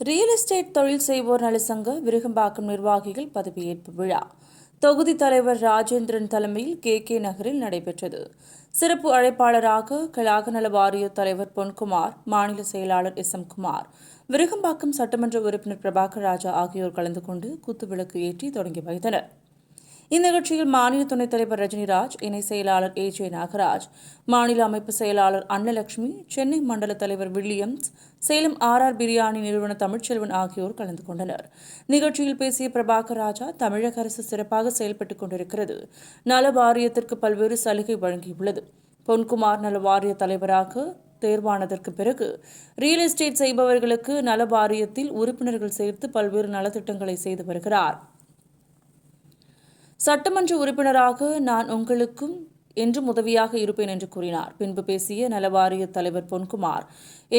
Real estate தொழில் செய்வோர் நலசங்க விருகம்பாக்கம் நிர்வாகிகள் பதவியேற்பு விழா தொகுதி தலைவர் ராஜேந்திரன் தலைமையில் கே நகரில் நடைபெற்றது. சிறப்பு அழைப்பாளராக கழக நல வாரிய தலைவர் பொன்குமார், மாநில செயலாளர் எம் குமார், விருகம்பாக்கம் சட்டமன்ற உறுப்பினர் பிரபாகர் ராஜா ஆகியோர் கலந்து கொண்டு குத்துவிளக்கு ஏற்றி தொடங்கி வைத்தனர். இந்நிகழ்ச்சியில் மாநில துணைத் தலைவர் ரஜினிராஜ், இணை செயலாளர் ஜே நாகராஜ், மாநில அமைப்பு செயலாளர் அன்னலட்சுமி, சென்னை மண்டல தலைவர் வில்லியம்ஸ், சேலம் பிரியாணி நிறுவன தமிழ்ச்செல்வன் ஆகியோர் கலந்து கொண்டனர். நிகழ்ச்சியில் பேசிய பிரபாகர் ராஜா, தமிழக அரசு சிறப்பாக செயல்பட்டுக் கொண்டிருக்கிறது. நல வாரியத்திற்கு பல்வேறு சலுகை வழங்கியுள்ளது. பொன்குமார் நல வாரிய தலைவராக தேர்வானதற்கு பிறகு ரியல் எஸ்டேட் செய்பவர்களுக்கு நல வாரியத்தில் உறுப்பினர்கள் சேர்த்து பல்வேறு நலத்திட்டங்களை செய்து வருகிறார். சட்டமன்ற உறுப்பினராக நான் உங்களுக்கும் என்றும் உதவியாக இருப்பேன் என்று கூறினார். பின்பு பேசிய நலவாரிய தலைவர் பொன்குமார்,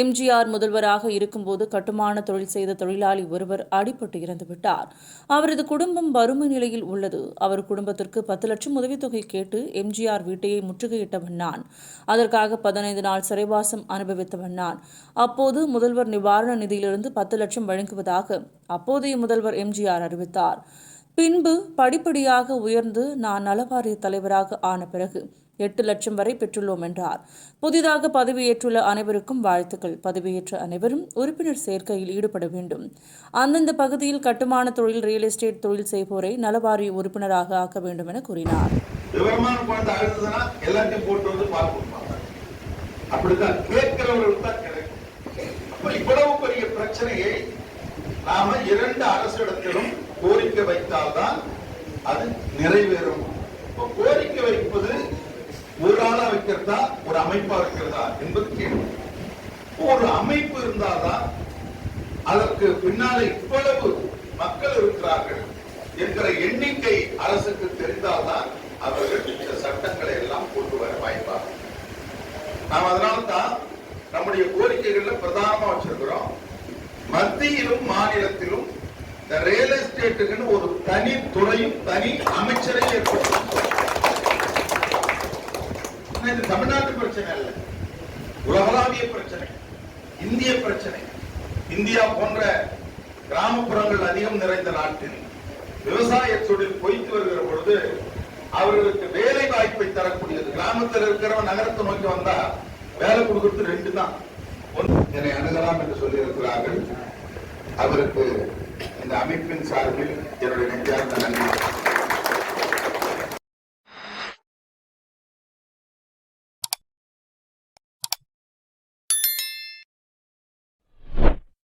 எம்ஜிஆர் முதல்வராக இருக்கும்போது கட்டுமான தொழில் செய்த தொழிலாளி ஒருவர் அடிபட்டு இறந்துவிட்டார். அவரது குடும்பம் வறுமை நிலையில் உள்ளது. அவர் குடும்பத்திற்கு 10 லட்சம் உதவித்தொகை கேட்டு எம்ஜிஆர் வீட்டையை முற்றுகையிட்டவன் நான். அதற்காக 15 நாள் சிறைவாசம் அனுபவித்தவன் நான். அப்போது முதல்வர் நிவாரண நிதியிலிருந்து 10 லட்சம் வழங்குவதாக அப்போதைய முதல்வர் எம்ஜிஆர் அறிவித்தார். பின்பு படிப்படியாக உயர்ந்து நான் நலவாரிய தலைவராக ஆன பிறகு 8 லட்சம் வரை பெற்றுள்ளோம் என்றார். புதிதாக பதவியேற்றுள்ள அனைவருக்கும் வாழ்த்துக்கள். பதவியேற்ற அனைவரும் உறுப்பினர் சேர்க்கையில் ஈடுபட வேண்டும். அந்தந்த பகுதியில் கட்டுமான தொழில், ரியல் எஸ்டேட் தொழில் செய்வோரை நலவாரிய உறுப்பினராக ஆக்க வேண்டும் என கூறினார். நாம 2 அரசிடத்திலும் கோரிக்கை வைத்தால்தான் அது நிறைவேறும். கோரிக்கை வைப்பது ஒரு ஆளா வைக்கிறதா, ஒரு அமைப்பா வைக்கிறதா என்பது கேள்வி. ஒரு அமைப்பு இருந்தால்தான் அதற்கு பின்னாலே இவ்வளவு மக்கள் இருக்கிறார்கள் என்கிற எண்ணிக்கை அரசுக்கு தெரிந்தால்தான் அவர்கள் இந்த சட்டங்களை எல்லாம் கொண்டு வர வாய்ப்பார்கள். நாம் அதனால்தான் நம்முடைய கோரிக்கைகள்ல பிரதானமா வச்சிருக்கிறோம். மத்தியிலும் மாநிலத்திலும் இந்த ரியல் எஸ்டேட்டுக்குன்னு ஒரு தனி துறையும் தனி அமைச்சரையும் ஏற்படுத்தும். இது தமிழ்நாட்டு பிரச்சனை அல்ல, உலகளாவிய பிரச்சனை, இந்திய பிரச்சனை. இந்தியா போன்ற கிராமப்புறங்கள் அதிகம் நிறைந்த நாட்டில் விவசாய தொழில் பொய்த்து வருகிற பொழுது அவர்களுக்கு வேலை வாய்ப்பை தரக்கூடியது. கிராமத்தில் இருக்கிறவன் நகரத்தை நோக்கி வந்தா வேலை கொடுக்கிறது 2 தான். என்னை அணுகலாம் என்று சொல்லி இருக்கிறார்கள். அவருக்கு இந்த அமைப்பின் சார்பில் என்னுடைய நெஞ்சார்ந்த நன்றி.